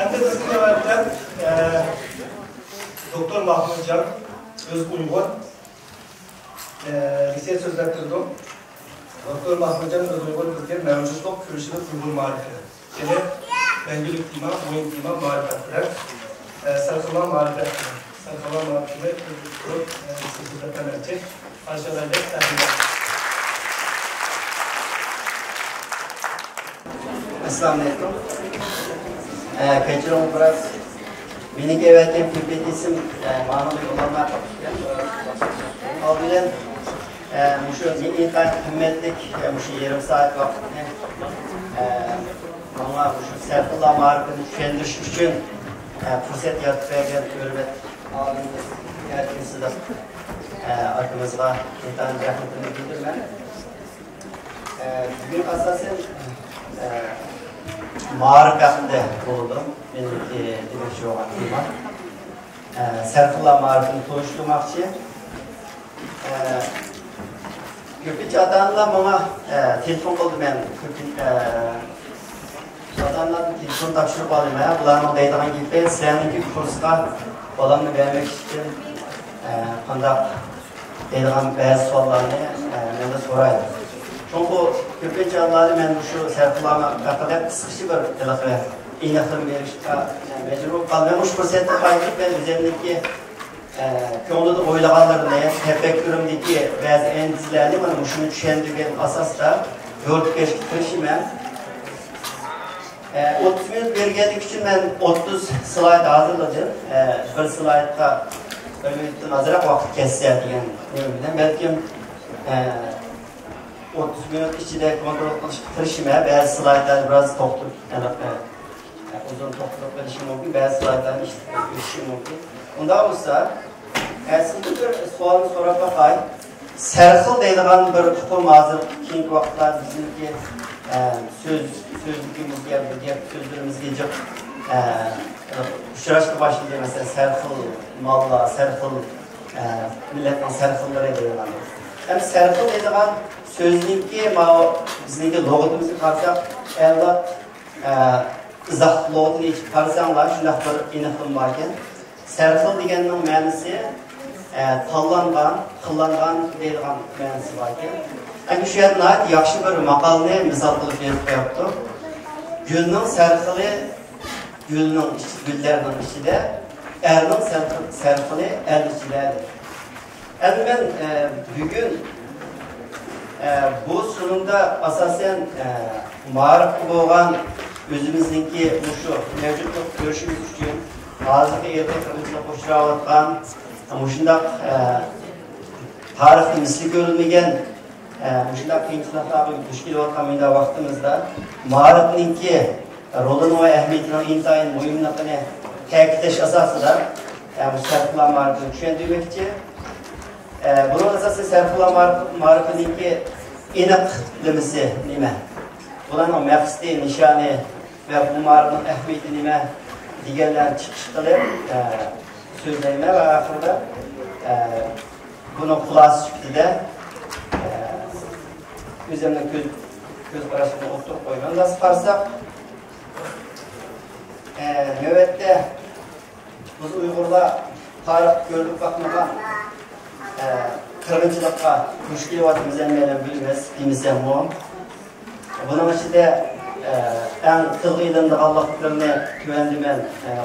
Hem de bizim devletler Doktor Mahmut Can Öz Uygur lise sözlerdirdim. Doktor Mahmut Can Öz Uygur bizge mevcutluq, kürüşülük Uygur marifeti. Yani Bengülük dima, oyun dima marifetler. Sarkıma marifetler. Sarkıma marifetler. Lise sözlerden önce aşağıda tahmin. Assalamu alaikum. Keçirim biraz benim evvelken pipet isim manuel olanlar albilen şu intihar kıymetlik şu yarım saat vaktini ama şu Serpillah marifetini tükendiriş için fırsat yaratıp vergen hürmet abimiz herkesi de arkamızda intihar rahmetini bildirmen. Bugün asasen marifetinde buldum. Benim demek şu olan tema. Serpillah marifetini tanıştırmak için. Köpüç adanla bana telefon oldu ben. Adanla telefon takşırıp alayım ya. Bunların dayıdan gibi seninki kurska olanını vermek için kandak dayıdan bazı sorularını ben de sorayım. Çünkü köpek canlıları ben şu Serpillah'a kadar kısıkçı bir telefon iğneklerim verişte mecbur kalmıyorum. Şu fırsatı kaybedip ben üzerindeki konuda oylaganlarını, tefekkürümdeki bazı endişelerini bana şunu düşündüğüm asasda gördük geçtikleşim ben. 30 minut vergedik için ben 30 slayt hazırladım. Bir slaytta bir minuttan azırak vakit kesse diyen belki 30 minut içinde kontrol kılışmaya bazı slaytlar biraz topluk, uzun topluluk verişim mümkün, bazı slaytların işim mümkün. Ondan olsa, sizin bir sualını sorup bakayım. Serxil deyilgan bir tutum hazır, keyingi vaqtlar bizimki sözlükümüzge, diğer sözlerimizge çok uçraşqa başlaydı. Mesela serxil malla, serxil milletin serxilleri deyilgan. Hem serxil deyilgan sözlükki bizimki loğutumuzga qarsak, evlat izah loğutunu içip qarsanlar, şundaq bir iniqlim barken. Serxil deganning ma'nosi tanlangan, qillangan deyilgan ma'nosi barken. Ana shu yerda yaxshi bir maqolni misol qilib berib qo'yapti. Gulning serxili gullarning ichida, erning serxili er ichida. Endi men bugun bu sunumda asasen ma'rif bo'lgan o'zimizningki shu mavjud ko'rishimiz uchun hozirgi ertaklarga qo'shtirayotgan shundaq tarixda misli ko'rilmagan shundaq qiyinchiliklarga duch kelayotgan bunday vaqtimizda ma'rifningki rolini va ahamiyatini intayin muhimligini ta'kidlash asosida Serpillah ma'rifini tushuntirmoqchi. Bunun asosi Serpillah ma'rifiningki aniqlamasi nima? Bularning maqsadi, nishoni va bu ma'rifning ahamiyati nima deganlarni chiqish qilib so'zlayman va oxirida buni xulosa sifatida o'zimning ko'z qarashimni o'tirib qo'yman. Nasib qilsak, navbatda biz Uyg'urlar tarix ko'rib boqmagan qirg'inchilikqa duch kelyapmiz hammalar bilamiz, demasam bu. Buning ichida eng tilga ilindiganliklarni tuvandiman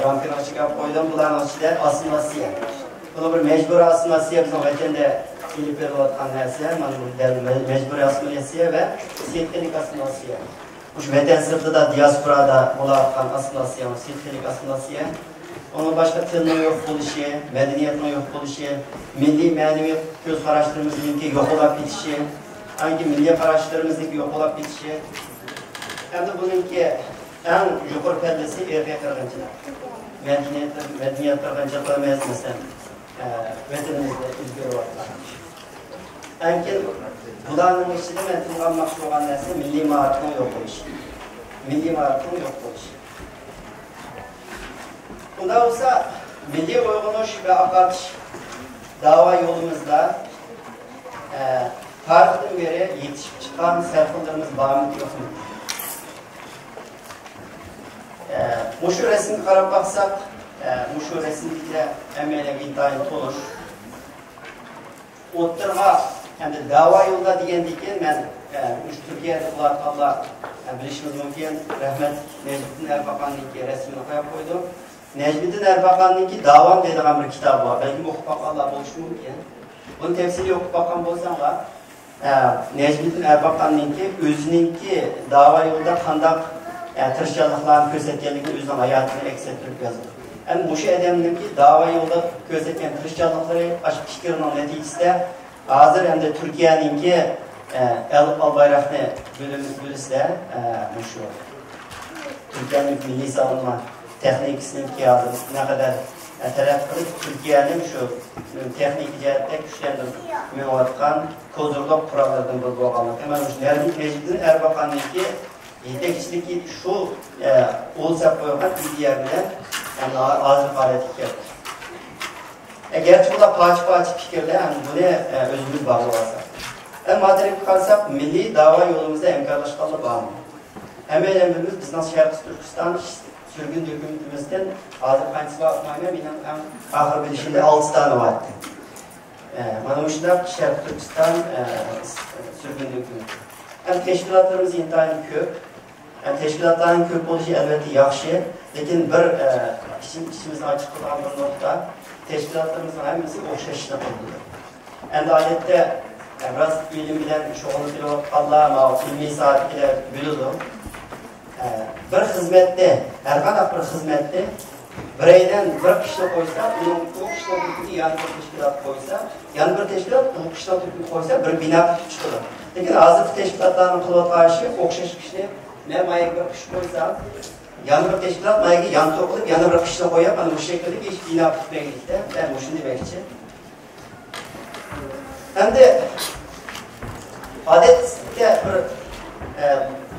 rampini ochib qo'ydim. Bularning ichida assimilyatsiya. Buni bir mejburiy assimilyatsiya bizning vatanda kelib berayotgan narsa. Mana bu mejburiy assimilyatsiya va siyetlik assimilyatsiya. Shu vatan sirtida diasporada bo'layotgan assimilyatsiya, siyetlik assimilyatsiya. Onun başka tilning yo'q bo'lishi, madaniyatning yo'q bo'lishi, milliy ma'naviy ko'z qarashlarimizningki yo'qolib ketishi, hangi milliy qarashlarimizningki yo'qolib ketishi. Endi buningki eng yuqori pallasi erkak qirg'inchilik. Madaniyat qirg'inchilik emas, masalan, vatanimizda o'zgarayotgan. Lekin bularning ichida men tilganmoqchi bo'lgan narsa milliy ma'rifning yo'q bo'lishi. Milliy ma'rifning yo'q bo'lishi. Bunda olsa milli uyg'unish ve aqatish dava yolumuzda tarixdan beri yetişip çıkan serpillerimiz bağımlı yokmuş. Muşu resimga qarab baksak, muşu resimde emmeyle intayın toluş. O'ttirga endi da'vo yo'lda degandan men Turkiyada ular haqida bilishimiz mumkin. Rahmat Necmiddin Erbaqanniki rasmini qo'yib qo'ydim. Necmiddin Erbaqanniki Davom deydigan bir kitob bor. Balki o'qib boqqanlar bo'lishi mumkin. Buni tafsiliy o'qib boqqan bo'lsanglar, Necmiddin Erbaqanniki o'zininki da'vo yo'lida qanday tirishchiliklarni ko'rsatganligini o'zining hayotini aks ettirib yozdi. Endi o'sha odamniki da'vo yo'lida ko'rsatgan tirishchiliklari, ash fikrining natijasida hozir endi Turkiyaninki al-bayroqni bilisizlar, shu Turkiyaning milliy savunma texnikasini hozir naqadar taraf qilib Turkiyaning shu texnik jihatda kuchlantirayotgan kozurliq qurollardan biri bo'lganligi. Mana shu Necmiddin Erbaqanniki yetakchiligi shu o'lsa qo'ygan ideya bilan hozir qaraydik. Gerçi bu da parça fikirler, bunu özümüz bağlıyorsa. Madem kalsak milli dava yolumuzda emkarlaşkalı bağlı. Hemen emrimiz biz nasıl Şarkı Türkistan sürgün dökümümüzden hazır kaynısı bakmayla benim ahır bilişinde 6 tane vardı. Bana uçlar Şarkı Türkistan sürgün dökümü. Teşkilatlarımız intihali köp. Teşkilatların köp oluşu elbette yaxşı. Lakin bir işimizin açık olan bir nokta. Teşkilatlarımızın hepsi o'xshashni qildi. Endi odatda biraz ilim bilan shug'ullanib Allah'a ilmiy soatlar bo'ladi. Bir xizmatda, har qanday bir xizmatda biraydan bir kishini qo'ysa, uning u kishini yana bir tashkilot qo'ysa, yana bir tashkilot u kishini qo'ysa, bir bino chiqadi. Lekin hozir tashkilotlarning qilayotgan ishi o'xshash kishini mayga bir kishi qo'ysa, yana bir teşkilat mayga yan to'qilib, yana bir kishini qo'yib, mana bu shaklda hech bino tutmaylikda, men shuni demoqchi. Endi odatda bir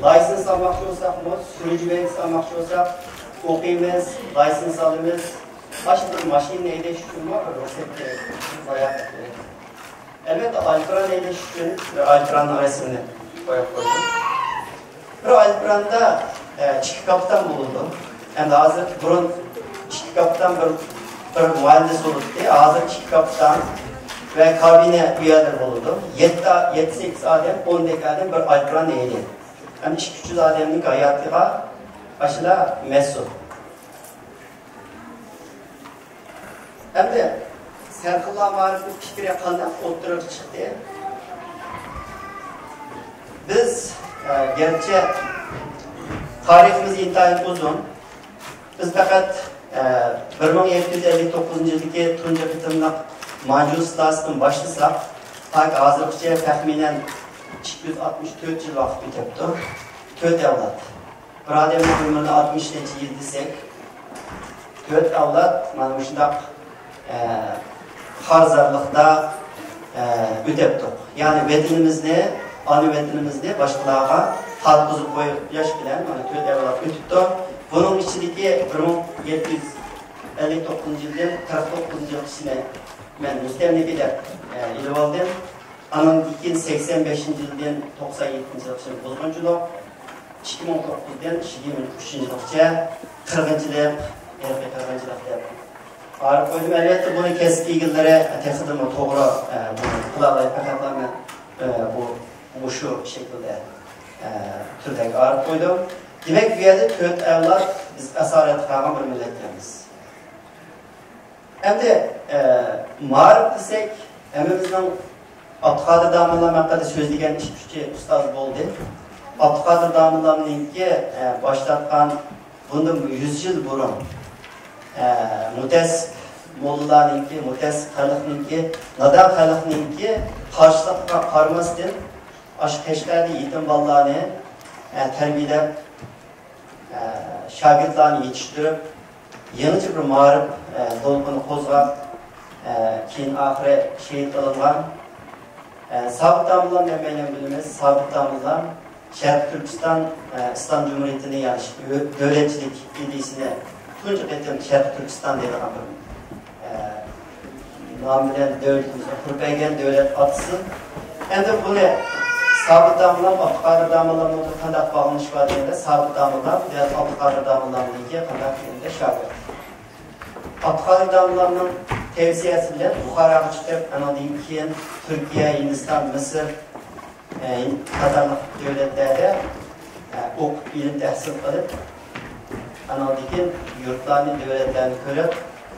lisans olmoqchi bo'lsak, sürücü belgesi olmoqchi bo'lsak, o'qiymiz, lisans olamiz. Başka bir mashina haydash uchun ruxsat kerak. Albatta, Alpiron haydash uchun Alpironning rasmini qo'yib qo'ydim. Bir Alpironda ikki kapitan bo'ldi. Endi hozir burun ikki kapitan bir muhandis bo'ldi. Hozir ikki kapitan ve kabine bu yerda bo'ldi. 7-8 odam, 10 odam bir Alpiron edi. Endi 200 odamning hayotiga ashula mas'ul. Endi Serqullo Ma'rifning fikri qanday o'tirib chiqdi? Biz gerçi tariximiz intayin uzun. Biz fakat 1759 yıldaki tunca bitimlik Manjur Stas'tan başlasak, tak hazırlıkça tahminen 264 yıl vakit bitipti. 4 evlat. Bir adamın ömründe 60 yıl desek, 4 evlat, mana şundak harzarlıkta öteptik. Yani vatanimizni, ana vatanimizni başkalarına tatbızı koyup yaş bilen, mana 4 evlat ötüpti. Bunun içindeki 1759 yıldan 49 yıl içine ben müstemlekede ilip aldım. Anın 85 yıldan 97 yıl için bozgunculuk, 2009'dan 2023 yılgacha 40-yıllık erkek 40-yıllık ağırıp koydum. Elbette bunu kesik ilgilere tekidimi doğru kulağlayıp paketlerine bu şu şekilde türdeki ağırıp koydum. Demek bir yerde 4 evlat biz esaret kalan bir milletlerimiz. Hem de mağarip desek, hemimizden Abdülkadir Damırlar hakkında sözleyen işçi ustaz oldu. Abdülkadir Damırlar'ınki başlatkan bundan 100 yıl burun Mutes Mollalar'ınki, Mutes Kalık'ınki, Nadar Kalık'ınki karşılıkla karmasıdır. Aşk Keşker'de yetim ballarını terbiyelep, şagirdlerini yetiştirip, yenice bir mağarip dolgunu kozgap, keyin ahire şehit kılıngan, Sabit Damırlar emeğiyle bilimiz, Sabit Damırlar, Şarkı Türkistan İslam Cumhuriyeti'ni yani devletçilik iddiasını tunca etem Şarkı Türkistan dedi ama nam bilen devletimize kurbaygen devlet atsın. Hem de bunu sabit damlalar, altı damlalarla kandak bağlanış var degende sabit damlalar ve altı damlalarla kandak degende şagird. Altı damlalarının tavsiyesi bilen Buxaraga chiqib, ana keyin Türkiye, Hindistan, Mısır qatorliq davlatlarda o'qib, ilim tahsil qilib, ana keyin yurtlarni, davlatlarni ko'rib,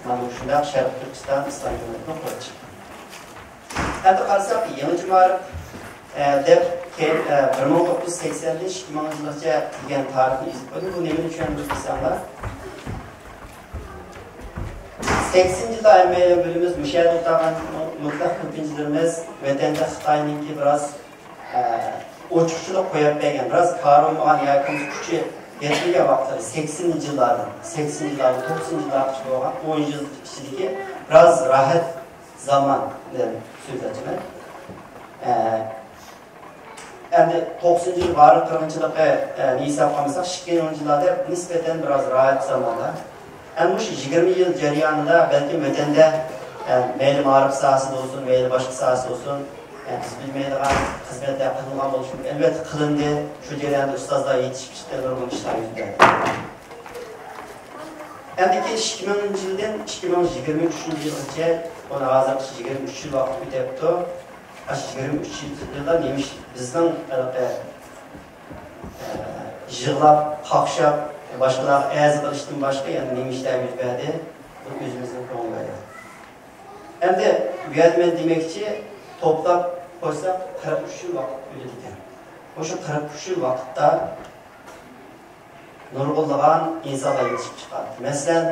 mana shunday Sharq Turkiston islom jamiyatini qurdi. Endi qarasak, yangi ma'rif deb 1980-2000 degan tarixni izib qo'ydim. Bu nima uchun bizlar 80-yillar aymayli bilimiz müşahede o'tgan mutlaq ko'pinchilarimiz vatanda Xitoyniki biroz ochiqchilik qo'yib bergan, biroz qaramagan yoki kuchi yetmagan vaqtda 80-yillarda, 90-yillarda bo'lgan 10 yil ichidagi biroz rahat zaman deb so'zlachiman. Endi 90-yil bari qirg'inchilikqa hisob qilmasak, 2010-yillarda nisbatan biroz rahat zamonda. Endi shu 20 yil jarayonida balki vatanda mayli ma'rif sohasida bo'lsin, mayli boshqa sohasida bo'lsin, biz bilmaydigan xizmatlar qilingan bo'lishi mumkin. Albatta qilindi. Shu jarayonda ustozlar yetishib chiqdi, nurg'un ishlar yuz berdi. Endi 2000-yildan 2023-yilgacha, ona hozir 23 yil vaqt o'tyapti. 23 yilda nemish bizning yig'lab, qaqshab, başkalar ez qilishdan boshqa yana nima ishlar yuz berdi, bu o'zimizning ko'ngilda. Endi bu yerda men demoqchi, to'plab qo'ysak 43 yil vaqt o'tdi ekan. O'sha 43 yil vaqtda nurg'unlagan insonlar yetishib chiqadi. Masalan,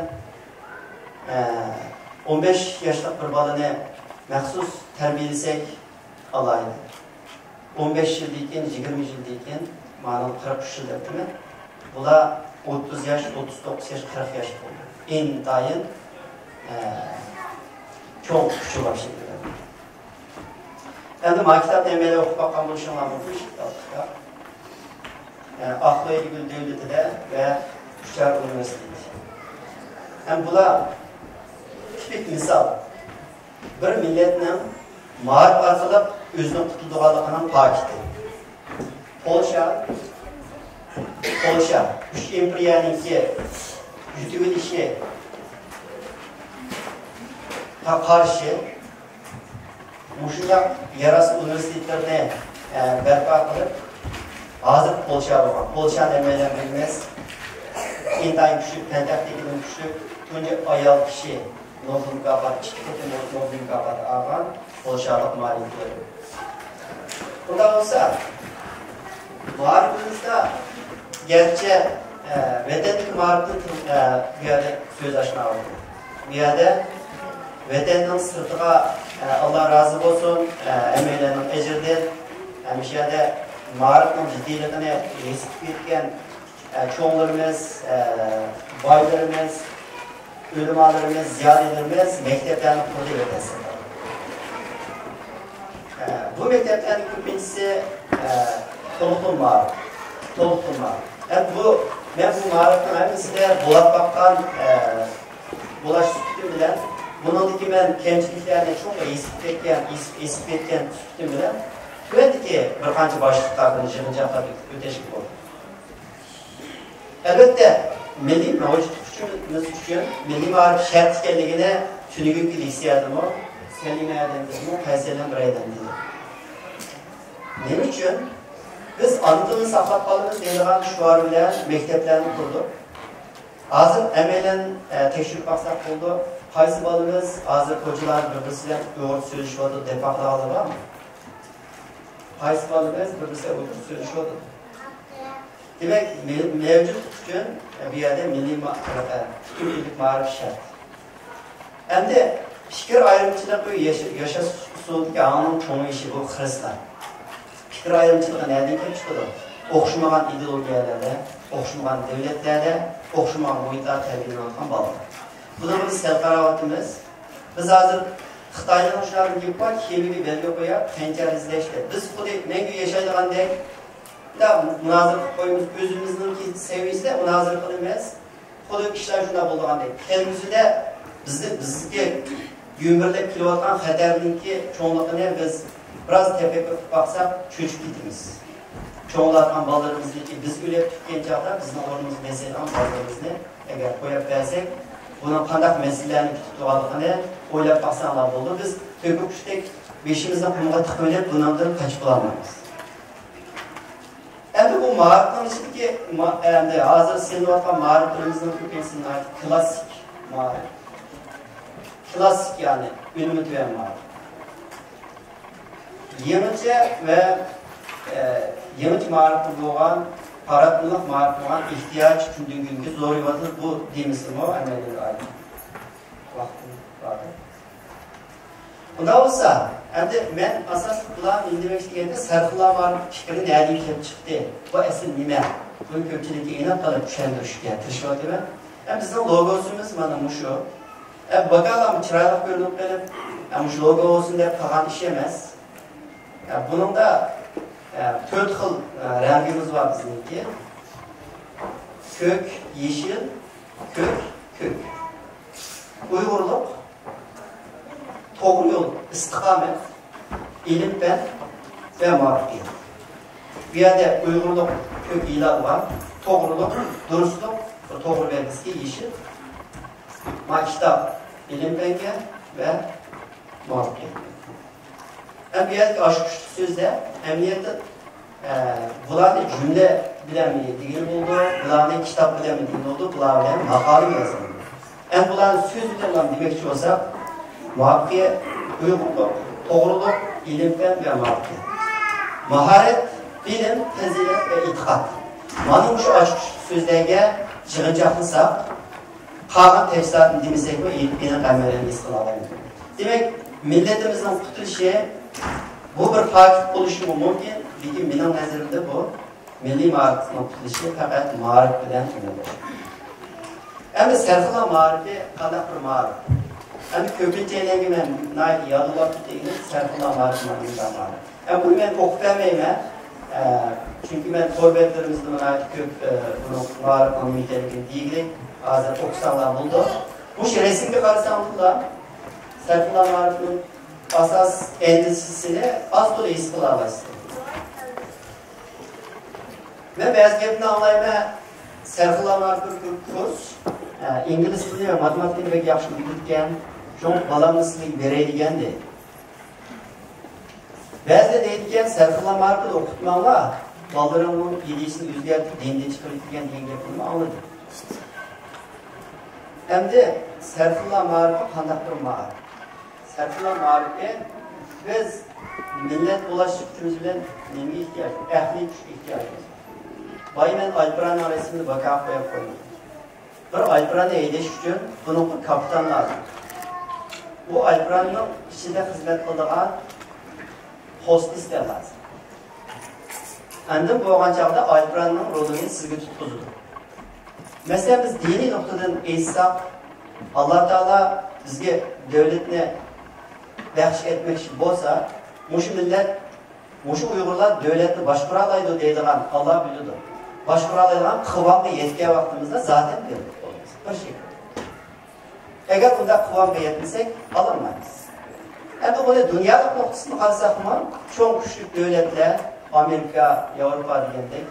15 yoshlik bir bolani maxsus tarbiyalasak alaydi. 15 yildan keyin, 20 yildan keyin ma'lum 43 yil debdimi? Bular 30 yaş, 39 yaş, 40 yaş oldu. İntayın çok küçük bir şekilde. Endi maktab emeği okup bakan bu şunlar bu kitapta. Aklı Eygül Devleti'de ve Üçer Üniversitesi. Hem bular tipik misal. Bir milletin mağarip arkalıp özünün kutluğalıqının paketi. Polşa, üç imperiyaniki yütübilişi karşı muşunda yarası üniversitelerine berpa kılıp hazır Polşa olgan. Polşa demeler bilmez. İntayın küçük, pentaktekinin küçük, önce ayal kişi Nobel mükafatı, çıkıtı Nobel mükafatı algan Polşalık maliyetleri. Bunda olsa mağaribimizde gerçi vatanlık mağaribinin bir yerde söz açma oldu. Bir yerde vatanın sırtığa Allah razı olsun emeklerinin ecirdir. Bir yerde mağaribinin ciddiyetine risk etken çoğunlarımız, baylarımız, ölümalarımız, ziyadelerimiz mekteplerini kurdu veresin. Bu mekteplerin birincisi Tolukun mağarib. Yani ben bu mağaribin hepsine bulak bakkan bulaş sütüm bilen, bunundaki ben kemçiliklerine çok esip etken sütüm bilen, güvendeki bir kanca başlıklardan jığıncakla öteşik oldu. Elbette milli mevcutçumuz için milli mağarib şart ikenligine tünügün ki hissiyatımı Selime Erdem'in Kayseri'den bir edenliydi. Ne için? Biz anıtını saklap kalımız deyilgan şuar bilen mekteplerini kurduk. Hazır emeğilen teşvik baksak oldu. Qaysı balımız hazır kocalar birbirisiyle yoğurt söyleşiyordu, defaklı halı var mı? Qaysı balımız birbirisiyle yoğurt söyleşiyordu. Demek mevcut için bir yerde milli tükürlülük marif şart. Hem de fikir ayrımcılığı yaşasındaki anın çoğu işi bu Hristiyan. Fikir ayrımcılığı nereden kelip çıkıyor? Okşumagan ideologiyalarda, okşumagan devletlerde, okşumagan muhitler terbiyelendirilgan balalar. Bu da biz selqaravatımız. Biz hazır Xitoyning o'shalarni yeb qo'yib, kemiga belga qo'yib, qancha izlashdi. Biz xuddi menga yashaydigandek da munozir qilib qo'yamiz, o'zimizning seviyasida munozir qilamiz. Xuddi ishlar shunday bo'lgandek. Kelgusida bizga yumurlab kelayotgan xatarninki cho'nliqini biz Biraz tefekkür baksak çocuk gitimiz. Çoğulardan ballarımızı biz öyle tutken çağda bizim orumuz mesela ballarımızı eğer koyup versek bunun kandak meselelerini tutuğalıqını oylap baksanlar oldu. Biz töküpüştek beşimizden kumga tıkmayıp bundan kaçıp bulamayız. Endi bu mağarıpların içindeki hazır senin orta mağarıplarımızın köpeğisinin klasik mağarıp. Klasik yani ünümü tüyen mağarıp. Yenice ve yenice mağarıplı olan, paratlılık mağarıplı olan ihtiyaç gündüğün günkü zor yuvadır. Bu deyimizin o emelleri ayrı. Vaktim vardı. Bunda olsa, endi men asas bulan indirimleştiğinde sarkılar var, fikrini nereden kelip çıktı? Bu esil nime? Bunu köpçülükte inat kalıp düşendirişke, tırşıvat eme. Bizim logosumuz bana muşu. Bakalım çıraylık görünüp benim, muş logo olsun deyip kalan iş yemez. Bunun da 4 xil rengimiz var bizimki. Kök, yeşil, kök. Uygurluk, doğru yol, istikamet, ilim ben ve marifet. Bir yerde uygurluk kök ilan var, doğruluk, dürüstlük, doğru belgesi yeşil. Kitap, ilim benge ve marifet. Hem bir yerde aşk sözde, emniyette bulanı cümle bilemediği değil oldu, bulanı kitap bilemediği oldu, bulanı makalı yazıldı. Hem bulanı söz olan demekçi olsa, muhakkıya uyguluk, doğruluk, ilimden ve muhakkıya. Maharet, bilim, tezilet ve itikat. Manın şu aşk sözlerine çıkıncaklıysa, kalan tefsiratını demesek mi, benim kamerayı istilalayım. Demek, milletimizin tutuluşu, bu bir fakir oluşumu mümkün. Çünkü benim nezdimde bu milli marifetin tutuluşu fakat marif bilen tümüdür. Hem serfila marifi kadar bir marif. Hem köpünce eylengime nail yadılar tuttuğunu serfila marifi marif. Hem bunu ben okutamayayım. Çünkü ben sohbetlerimizde nail köp marifin nitelikini değil. Azat okusanlar buldu. Bu şey resimde karşılandılar. Serfila marifinin asas endişesini az dolayı istilalaştı. Ve bezgebini anlayma serfılamlar bir kurs, İngiliz dili ve matematik pek yaxşı bilirken, çok balamlısını vereydigen de. Bezde deydigen serfılamlar da okutmalar, ballarının yedisini üzgertip dinde çıkarırken diye yapılma anladı. Hem de serfılamlar kandak bir mağar. Serfila marife biz millet bulaşıkçımız bilen neye ihtiyacımız? Ehli güç ihtiyacımız. Bayı ben Alpıran'ın resimini bakıp koyuyorum. Bir Alpıran'ı eyleş için bunun bir kapitan lazım. Bu Alpıran'ın içinde hizmet kıldığı hostis de lazım. Andım bu çağda Alpıran'ın rolünü sizge tutkuzudur. Mesela biz dini noktadan eğitsek, Allah Teala bizge devletine bahş etmek için bolsa, muşu millet, muşu Uygurlar devletini başkuralaydı deydiğen Allah biliyordu. Başkuralaydıgan kıvamga yetken vaktimizde zaten verdik olmaz. Bir şey. Eğer bunda kıvamga yetmesek alamayız. Hem de böyle dünyalık noktasını kalsak mı, çok küçük devletler, Amerika, Avrupa diyendek,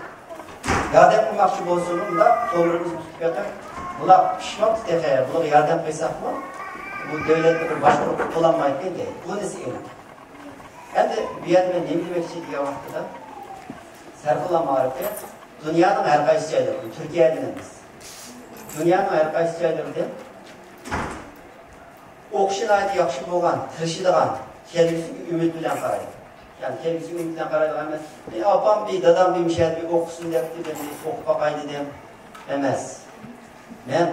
yardım kılmakçı bolsununda doğrumuzu tutup yatak, buna pişman tutakaya, buna yardım kıysak mı, bu devlette bir başvurup kullanmayıp değil. Bu nesi ilan. Hem de bir yerde ben ne demek için diye vakti da serfila marifi dünyanın her kayısı şeyleri, Türkiye'de deniz. Dünyanın her kayısı şeyleri de okşun ayeti yakışık olan, tırşıdığan, kendisi ümit bilen karaydı. Yani kendisi ümit bilen karaydı ama bir apam, bir dadam, bir müşahit, bir okusun deyip de bir okup bakaydı diyeyim. Emez. Ben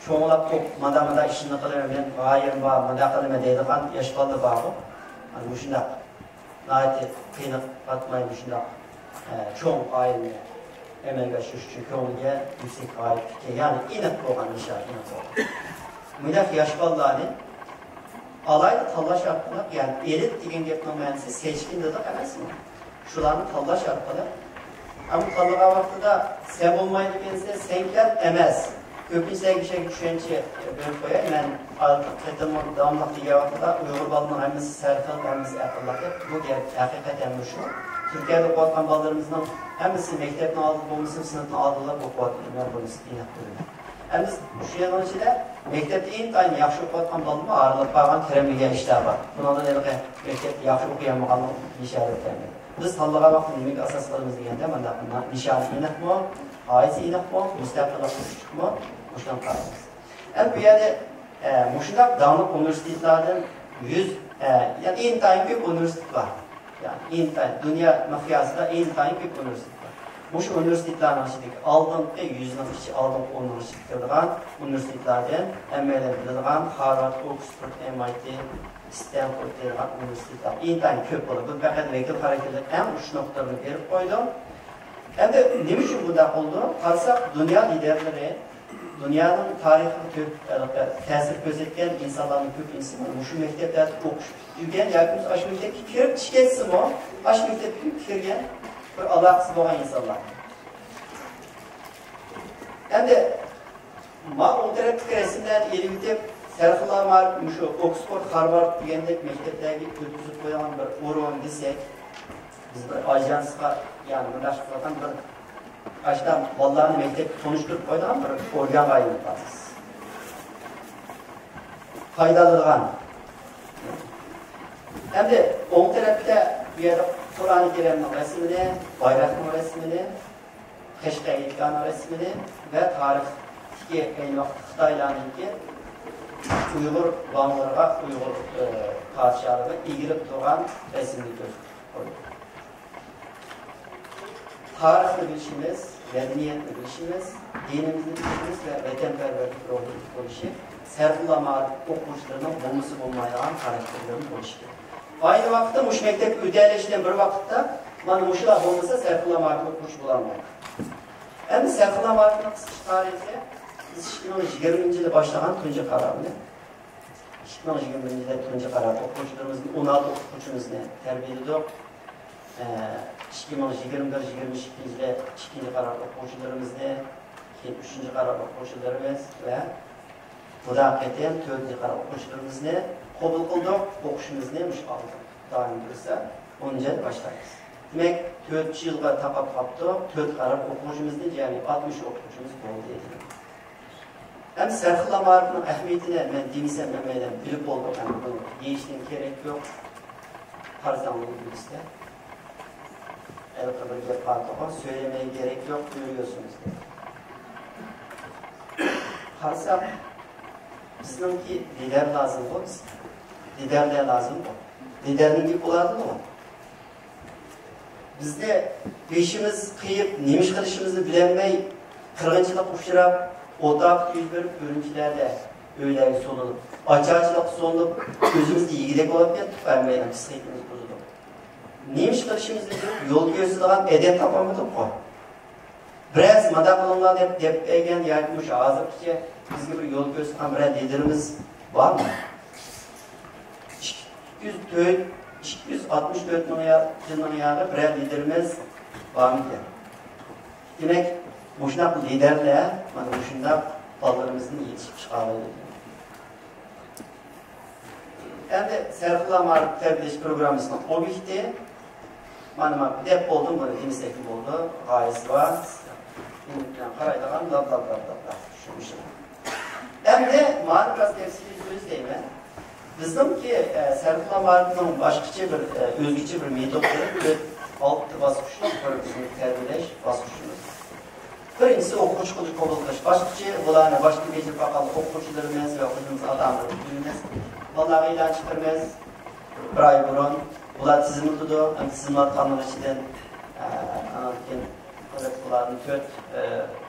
çoğulap madamada işini kılıyorum, ben gayrim bağım, madakılime deydiğen yaşballı bağım. Yani bu şundak, naiti kıyınıp atmayı bu şundak, çoğun ayrımı emelge şuşçu, köyünge yüksek ayet fikir. Yani inip olan işaret, inip olan. Müdaf yaşballani, alaylı tallaş arkalık, yani elit degen gepnin mənisi seçkin dedik emes mi? Şularını tallaş arkalık. Ama tallağa vaxtıda sen olmayı degense senken emez. Köpünüzdeki şey düşünce böyle koyayım. Ben katılma damlaklı cevapta Uygur balının hemisi serkalık, hemisi akıllıklı. Bu hakikaten bu şu. Türkiye'de okuyan ballarımızın hemisi mektepten aldık, olmasın sınıftan aldılar, okuyan bunu inak bölümü. Hem biz şu yandan içinde mektepte en tane yaxşı okuyan balımı ağırlık bağlan keremliğe işler var. Buna da dedik mektepte yaxşı okuyan bakalım işaretlenmiyor. Biz tallığa bakın, demek asaslarımız degende bunda nişanı inak mı, haizi inak mı, müstakil okuştuk mu, muştan qaraymiz. Yani bu yerde muşundaq dağınıq üniversitelerden yani en tane büyük üniversite var. Yani en tane, dünya mafyasında en tane büyük üniversite var. Muş üniversitelerden içindeki aldığımda yüzden içi aldığım üniversitelerden üniversitelerden emmeler bildiğin Harvard, Oxford, MIT, Stanford deyilən üniversiteler. En tane köp olur. Bu fəqət vekil hareketler en uç noktalarını verip koydum. Hem de ne için bunda oldu? Qarsak dünya liderleri, dünyanın tarixini təsir gözetken insanların köp insanı muşu mekteplerde okuşur. Dügen yakımız aşı mektepki kirib çiketsin o, aşı mektepki kirgen bir alaqsız olan insanlar. Hem de o tarafı resimden elimde Serfullah Marif, muşu Oxford, Harvard degендek mekteplerdeki ötküzüp koyan bir oran desek, biz bir ajansqa, yani birleştirden bir Açtan vallahi mektep konuşturup koyduğum bir organ ayrılmaz. Faydalılığın. Hem de on tarafta bir yerde Kur'an-ı Kerim'in resmini, bayrakın resmini, Keşke-i-İlkan'ın resmini ve tarihteki aynı vakit Xitaylar'ınki Uygur bağımlılarına, Uygur padişahlığı ilgilip duran resimli koyduk. Tarihini bilişimiz, medeniyetini bilişimiz, dinimizi bilişimiz ve vatanperverlik ruhunu bilişi, Serfullah Marif okuyucularının bulması bulmayan karakterlerini bilişi. Aynı vakitte muş mektep ödeyleştiğin bir vakitte, bana muşlar bulmasa Serfullah Marif okuyucu bulamayız. Hem de Serfullah Marif'in kısıç tarihi, biz 2020 yılı başlayan Tunca kararını, 2020 yılı Tunca kararı okuyucularımızın 16 okuyucumuzunu terbiye ediyor. 2021-2022 ikinci karar okuyucularımızda, 3. karar okuyucularımız ve mudafiyeten 4. karar okuyucularımızda kabul kıldık, okuşumuzda aldık. Daim dursa, onca başlayız. Demek 4 yılga tapap kaptı, 4 karar okuyucumuzda yani 60 okuyucumuz oldu. Hem Serfullah Marif'in ehemmiyetine ben demisem memeden bilip olduk. Yani bunu değiştiğin gerek yok. Harzanlığı bilirse. El kadar pantolon söylemeye gerek yok, görüyorsunuz. Harsak, bizimki lider lazım bu bize. Liderler lazım bu. Liderlik olardı mı? Bizde beşimiz kıyıp, nemiş kılışımızı bilemey, kırgınçılık uçurap, odak yüz verip, görüntülerde öyle solunup, açıcılık solunup, gözümüzde ilgilek olabilir, vermeyelim, psikolojimiz bozuldu. Neymiş kılışımızı bilip, yol gözülen edep tapamadık mı? Biraz mada kılınlar dep egen yakmış ağzıkça, biz gibi yol gözülen bir liderimiz var mı? 264 yılın yağı bir liderimiz var mı? Demek, boşuna liderle, boşuna ballarımızın yetişip çıkarılıyor. Hem de Serfullah Marif Terbiyeleş programımızın objekti, bana dep oldum, böyle temiz ekip oldu, gayesi var, karaydagan, düşünmüşüm. Hem de Marif Gazetesi'nin söz değil mi? Bizim ki Serfullah Marif'in başkaça bir, özgüçü bir metotları, 6 basmışlık, bir terbiyeleş basmışımız. Birincisi okuyucu kodulmuş. Başkaça, bunlar başka bir bakalım okuyucularımız ve okuyucumuz adamları bilmez. Vallahi ilan çıkarmaz. Bir ay burun. Bunlar tizimi tutu. Tizimi atkanlar içinden anlatırken bunların köt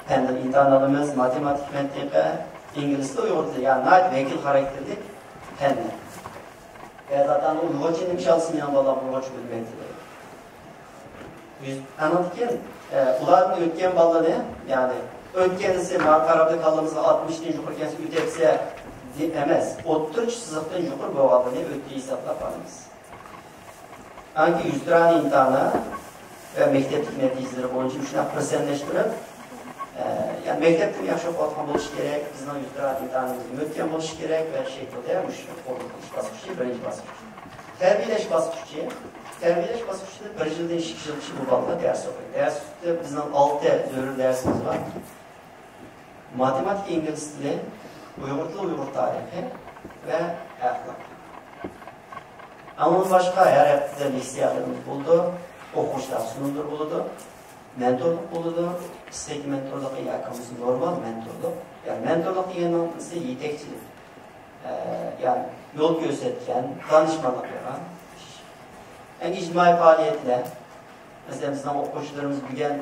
pendil imtihanlarımız, matematik, mentika, İngilizce, Uygurca. Yani nait vekil karakterlik pendil. Ve zaten Uygurca demiş alsın yan vallahi Uygurca bilmektedir. Anlatırken ularning o'tgan ballari, ya'ni o'tganisi maqarabda kallamızda 60'dan yuqori kelsa o'tepsa emas, 30 chiziqdan yuqori bo'lganini o'tga hisoblab olamiz. Anki 100 tane imtihana ve mekteplik neticeleri boyunca 3'den %'leştirip Yani mektepten yaxshi o'qiyotgan bo'lish kerak, bizning yurtlar imtihonimizni o'tgan bo'lish kerak va shaklda mushuk qo'llanilish bosqichi birinchi bosqich. Tarbiyalash bosqichi. Tarbiyalash bosqichida 1 yildan 2 yilgacha bu bolalar dars o'qiydi. Darsda bizning 6 zarur darsimiz bor. Matematika, ingliz tili, Uyg'ur tili, Uyg'ur tarixi va axloq. Ama başqa her haftada leksiyalarımız buldu, o'quvchilar sunumlar bo'ladi, mentorlik bo'ladi, istek mentorlik yakamız normal mentorlik. Yani mentorlik degandan ise yetakchilik. Yani yol göstergen, danışmanlık yapan. Yani ictimai faaliyetler, mesela bizden o'quvchilarimiz bilgen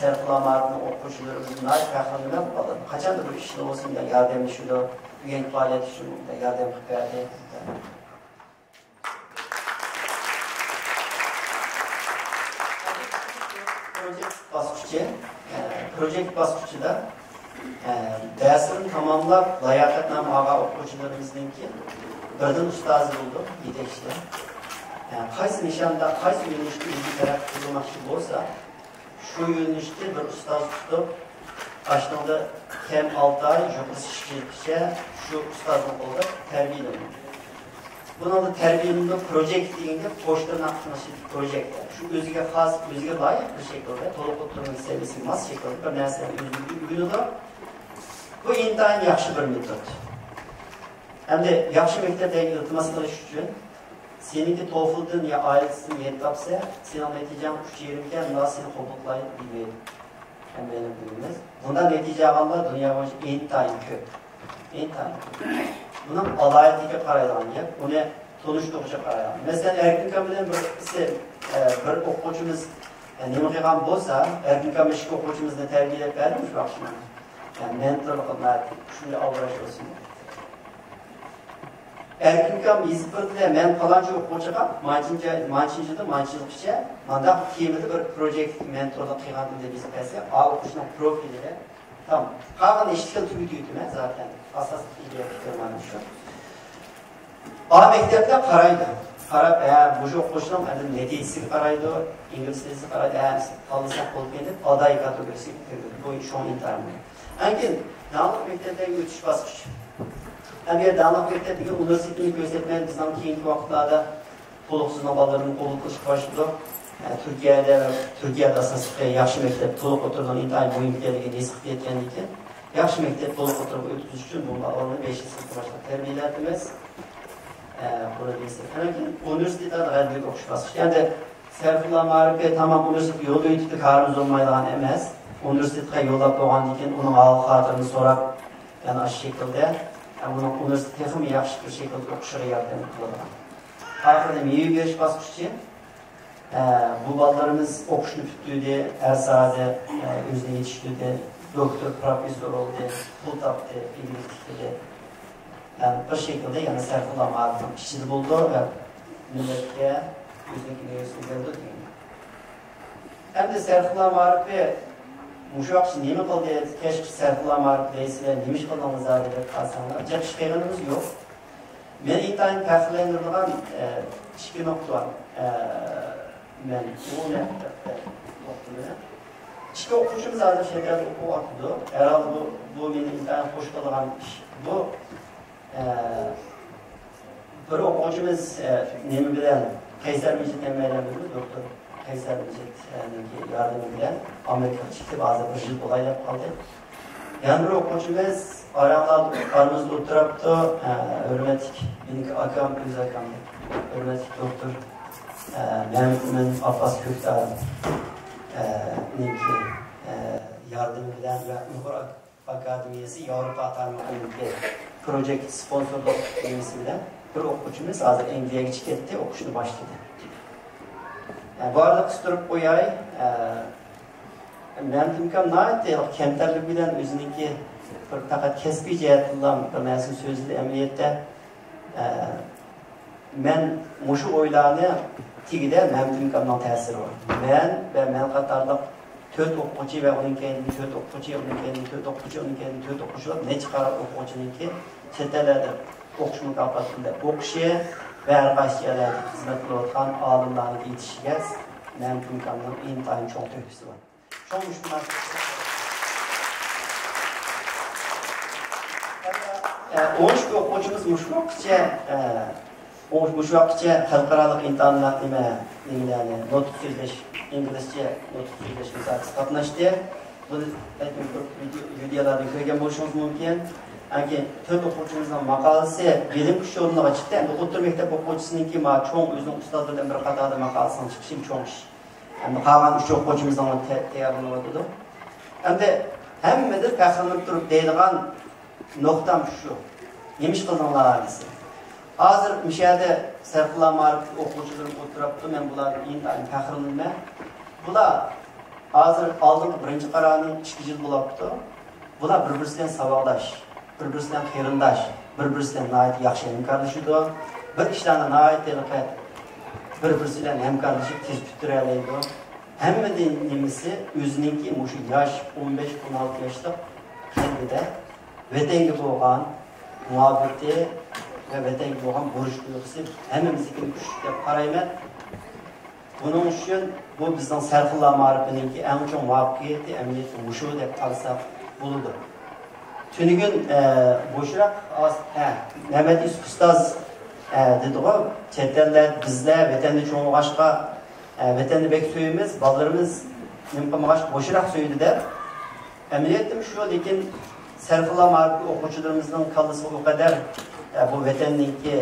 Serpulamar'ın o'quvchilarimiz nayt kahramanlar bo'ladi. Qachondir bu ishni olsun da yordamlashadi, bilgen faaliyet uchun da yordam qilib beradi. Proje basqıçıda dersini tamamlab layaqatnoma olgan o'quvchilarimizninki birdan ustozi bo'ldi, yetakchilar. Qaysi nishonda, qaysi yo'nalishda o'zi taraqqi qilmoqchi bo'lsa, shu yo'nalishda bir ustoz tutib, aslında kam 6 oy, yo'qsa 2 yilgacha shu ustozning qo'lida tarbiyalanadi. Bunun da terbiyelinde proje deganda qo'shtirnoq naqshli proje. Shu o'ziga xos, o'ziga loyiq bir shaklda, to'liq o'tirgan seviyasiga mos shaklda bir narsani o'ziga uyg'onadi. Bu intayin yaxshi bir metod. Endi yaxshi maktabda iltimos qilish uchun seniki TOEFL'dan ya IELTS'dan yetkazsa, sening natijang 3.5 ga nasib qabul qiladi deydi. Hem benim bilimiz. Bundan netice alma dünya boyunca intayin ko'p. Intayin. Bunun alayetiga qaraydigan gap, uni tunishtirishga qaraydigan. Mesela Erkin bilan bir o'quvchimiz nima qilgan bo'lsa, Erkin ishga o'quvchimizni tarbiyalab bermish vaqtida. Yani mentorlik qilib, shunday avrash olsun. Erkin izbirda men falanchi o'quvchiga manchilchigacha manda kemida bir projekt mentorlik qilgandim deb izlasa, o'quvchining profiliga tam qolgan eshitgan tugutma zaten asosiy ideya fikirman shu. A maktabda qaraydi. Qarab, bu o'quvchining endi natijasiga qaraydi, ingliz tilini qaraydi, tanlasak bo'lgan deb aday kategoriyasiga kirdi. Bu shu imtihon. Lekin davlat maktabiga o'tish bosqichi. Agar davlat maktabiga universitetni ko'rsatgan bizdan keyingi vaqtlarda to'liqsiz bolalarni qabul qilish boshlanadi. Türkiye'de asasında yaxshi maktab to'liq o'tirgan imtihon bo'yicha nisb etgandan keyin yaxshi maktab to'liq o'tirib o'tish uchun bu bolalarni 5 yil boshlab tarbiyalaymiz. Buni deysiz. Lekin universitetda g'alaba o'qish bosqichi. Endi Serpullar ma'rifi tamam universitet yo'lda o'tib qarimiz olmaydigan emas. Universitetga yo'llab qo'ygandan keyin uning xavotirini so'rab, yana shu shaklda uni universitetga ham yaxshi bir shaklda o'qishiga yordam qiladi. Oxirida meyve berish bosqichi. Bu bolalarımız o'qishni bitirdi, her saate o'zini yetishtirdi, doktor, professor oldu, pul topdi, ilgili tikdi. Yani bir şekilde yana Serpullar ma'rifining ishchisi bo'ldi va millatga o'zinikini berdi. Endi Serpullar ma'rifi mushu vaqt nima qildi? Keşke Serpullar ma'rifi deysizlar, nima ish qildingizlar deb qarasanglar, hech ish qilganimiz yo'q. Men intayin faxrlanadigan 2 nuqta bor. Men bu maktabda o'qiyman. İki o'quvchimiz hozir shekarda o'qiyapti. Herhalde bu meni intayin xush qilgan ish. Bu bir o'quvchimiz nima bilan Qaysar Mijit emlaylarimiz doktor Qaysar Mijitning yordami bilan Amerikaga chiqdi, ba'zi bir yil bo'laylab qoldi. Yana bir o'quvchimiz aramizda o'tiribdi, hurmatli meniki akam, o'z akam, hurmatli doktor Mehmet'in Abbas Köktar yardımı bilen ve Uyg'ur Akademiyasi Yevropa tarmoqidagi projekt sponsorluk üyesi bilen bir o'quvchimiz hozir Angliyaga ketdi, o'qishni boshladi. Bu arada qistirib qo'yay, Mehmet'im nayt kamtarlik bilan o'ziniki faqat kasbiy jihatdan bir narsani so'zladi. Amaliyotda men mushu o'ylarni tigide Mehmet'imning ta'siri bor. Men qatorliq 4 o'quvchi va uning keyingi 4 o'quvchi, uning keyingi 4 o'quvchi, uning keyingi 4 o'quvchilar necha qaror o'quvchiniki chet ellarda o'qish mukofotida o'qishi va har qaysi yerlarda xizmat qilayotgan olimlarni yetishiga Mehmet'imning intayin cho'ng to'kisi bor. Cho'ng ushbu 13 o'quvchimiz mushku vaqtgacha xalqaro imtihonlar ya'ni nutq so'zlash, inglizcha nutq so'zlash imtihonida qatnashdi. Buni videolarni ko'rgan bo'lishingiz mumkin. Anki 4 o'quvchimizning maqolasi bilim kuchi o'rniga chiqdi. Endi o'rta maktab o'quvchisiniki cho'ng o'zining ustozi bilan bir qatorda maqolasini chiqishi cho'ng ish. Endi qolgan 3 o'quvchimizning tayyorlanadi. Endi hammada faxrlanib turib deydigan nuqtam shu. Nemish qildinglar desa. Hozir mishada Sarqula Ma'rif o'quvchilarim o'tiribdi. Men bularni intayin faxrlanman. Bular hozir oldingi birinchi qarorning 2 yil bo'libdi. Bular bir-biridan saboqlash, bir-biridan qarindosh, bir-biridan nihoyat yaxshi hamkorlashadi. Bir ishlarni nihoyat diqqat bir-birisi bilan hamkorlashib tez bitira oladi. Hammaning nimasi o'zininki o'sha yosh 15-16 yoshlik qalbida vatanga bo'lgan muhabbati va vatanga bo'lgan bo'lish tuyg'usi hammamizga kuch deb qarayman. Buning uchun bu bizning Sarqula Ma'rifininki eng chong muvaffaqiyati amaliyotda mushu deb qarasak bo'ladi. Tunugun bo'shroq Mehmet Yusuf ustoz dedi-ku, chet elda bizlar vatanni cho'ng'ashqa vatanni bek so'yimiz, bolalarimiz nima qilmoqash bo'shroq so'ydi deb. Amaliyotda shu, lekin Sarqula Ma'rif o'quvchilarimizning kallasi u qadar bu vatanninki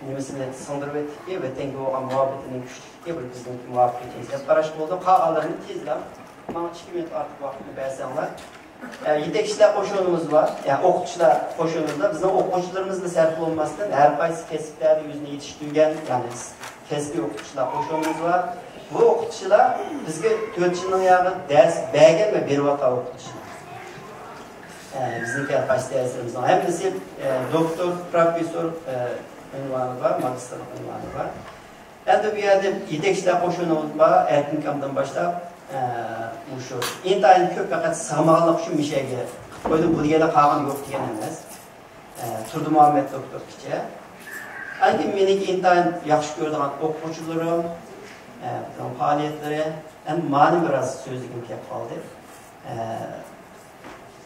nimasini singdirib etdiki, vatanga bo'lgan muhabbatining kuchligi bir bizning muvaffaqiyatimiz deb qarash bo'ldi. Qolganlarini tezlab mana 2 minut ortiq vaqtni bersanglar. Yetakchilar qo'shunimiz bor, ya'ni o'qituvchilar qo'shunimizda bizning o'quvchilarimizni sarf olmasdan har qaysi kasblarni yuzini yetishtirgan, ya'ni kasbiy o'qituvchilar qo'shunimiz bor. Bu o'qituvchilar bizga 4 yilning yog'i dars bergan va beryapti o'qituvchilar. Bizning qaysi darslarimizning hammasi doktor, professor unvoni bor, magistr unvoni bor. Endi bu yerda yetakchilar qo'shunimiz bor, Erkinkamdan boshlab shu intayin ko'p faqat samoqlik uchun mishaga qo'ydi, bu yerda qolgan yo'q degan emas. Turdi Muhammad doktorgacha. Anki meniki intayin yaxshi ko'radigan o'quvchilarim, faoliyatlari, endi ma'ni biroz so'zligim kelib qoldi.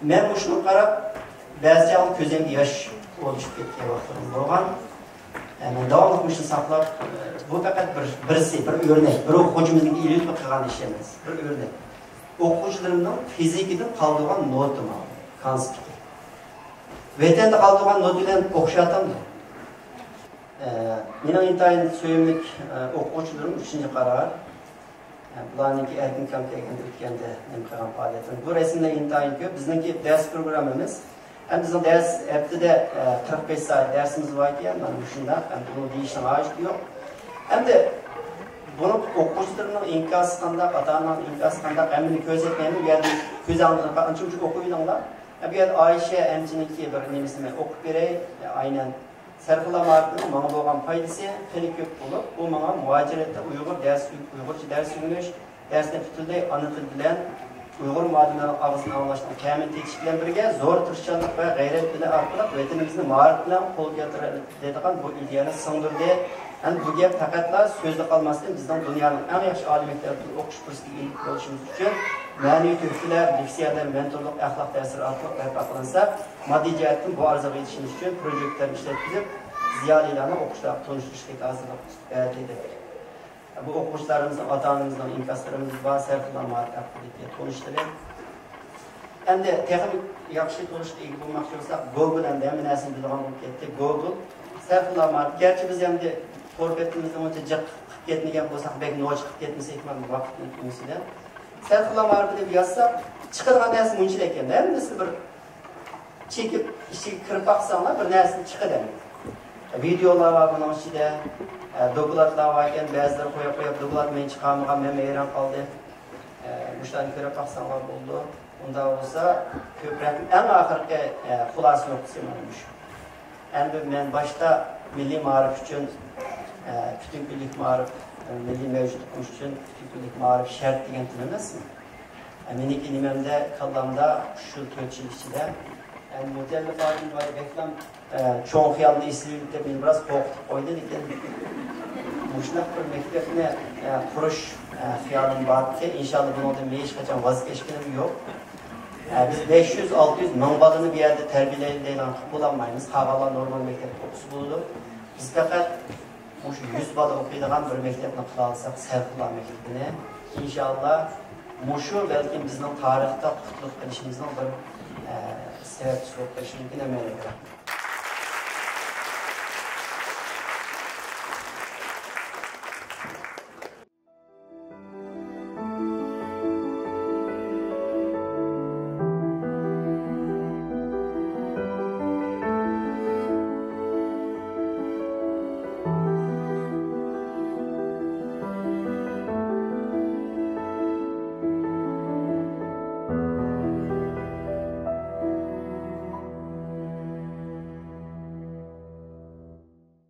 Men shuni qarab, ba'zi joyda ko'zimga yosh olishib ketgan vaqtlarim bo'lgan. Men davomli shuni saqlab, bu faqat bir o'rnak, bir o'quvchimizning ilib qilgan ish emas, bir o'rnak. O'quvchilarimning fizikidan qoldigan notim, konspekt. Vatanda qoldigan not bilan o'xshatamdi. Mening intayin so'yimlik o'quvchilarim 3-qaror. Bularniki Erkinkam kelganda o'tganda nima qilgan faoliyatim. Bu rasmda intayin ko'p. Bizniki dars programmamiz. Hem bizim ders haftada 45 saat dersimiz var ki, yani şundan, bunu değişen ağaç yok. Hem de bunu okuyucularının inkası kandak, atanın inkası kandak, emini göz etmeyelim, bir yerde göz almadan, çünkü okuyucular, bir yerde Ayşe emcininki bir nemisini okup vereyim, aynen Sarqula Ma'rif'in bana boğan faydası, pek yok olup, bu bana muhacirette Uygurca ders yürümüş, dersine tutulduğu ana til bilen, Uyghur muadillerinin ağzını anlaştığı kemin teçhis bilen birge zor tırışçılık ve gayret bilen arqılıq vatanimizni ma'rif bilen qo'l keltiradigan bu ideyani singdirdi. Yani bu gap faqatla so'zda qolmasdan bizning dunyoning eng yaxshi oliy maktabida o'qish fursatiga ega bo'lishimiz uchun ma'naviy tuhfalar, leksiyalar, mentorlik, axloq ta'siri orqali barpo qilinsa, moddiy jihatdan bu arzuga yetishimiz uchun proyektlar ishlatilib, ziyolilarni o'qishlarga tanishtirishga hozirlik berdi. Bu o'quvchilarimizning, ota-onamizning inkaslarimiz bor, Sarqula Ma'rif haqida tanishtirib. Endi texnik yaxshi tanishga ega bo'lmoqchi bo'lsak, Google endi hamma narsani biladigan bo'lib ketdi. Google Sarqula Ma'rif. Gerçi biz endi qo'rqatimizdan o'ta jiq qilib ketmagan bo'lsak, bek noch qilib ketmasak ham vaqtning tunisida. Sarqula Ma'rif deb yozsak, chiqadigan narsa buncha ekan. Hammasi bir chekib, ichiga kirib baqsanglar bir narsa chiqadi. Videolar var bunun içinde, dokladlar varken bazıları koyup doklat men çıkarmagan, men hayran kaldı. Müşteri körep baksanlar oldu. Bunda olsa köprek en ahirki xulası noktası olmuş. Endi men başta milli ma'rif uchun, kütükülük ma'rif, milli mevcutluğumuz uchun kütükülük ma'rif şart degan til emasmi? Meniki nimamda, kallamda şu 4 yil ichida mutellafatim var, beklam çoğun xiyalda esirlik de beni biraz korkutib qo'ydi, lekin mushunaq bir maktabni qurish xiyolim borki, inshaalloh bundan men hech qachon voz kechganim yo'q. Biz 500-600 ming balını bir yerde terbiyeleydiğinden kullanmayız. Havalan normal mektep okusu buldu. Biz fakat bu 100 balı okuyduğun bir mektebini kılalsak, Serpılan mektebini inşallah muşu belki bizim tarihte kutluk edişimizden bir sebep soğuk edişimizden emeğine göre.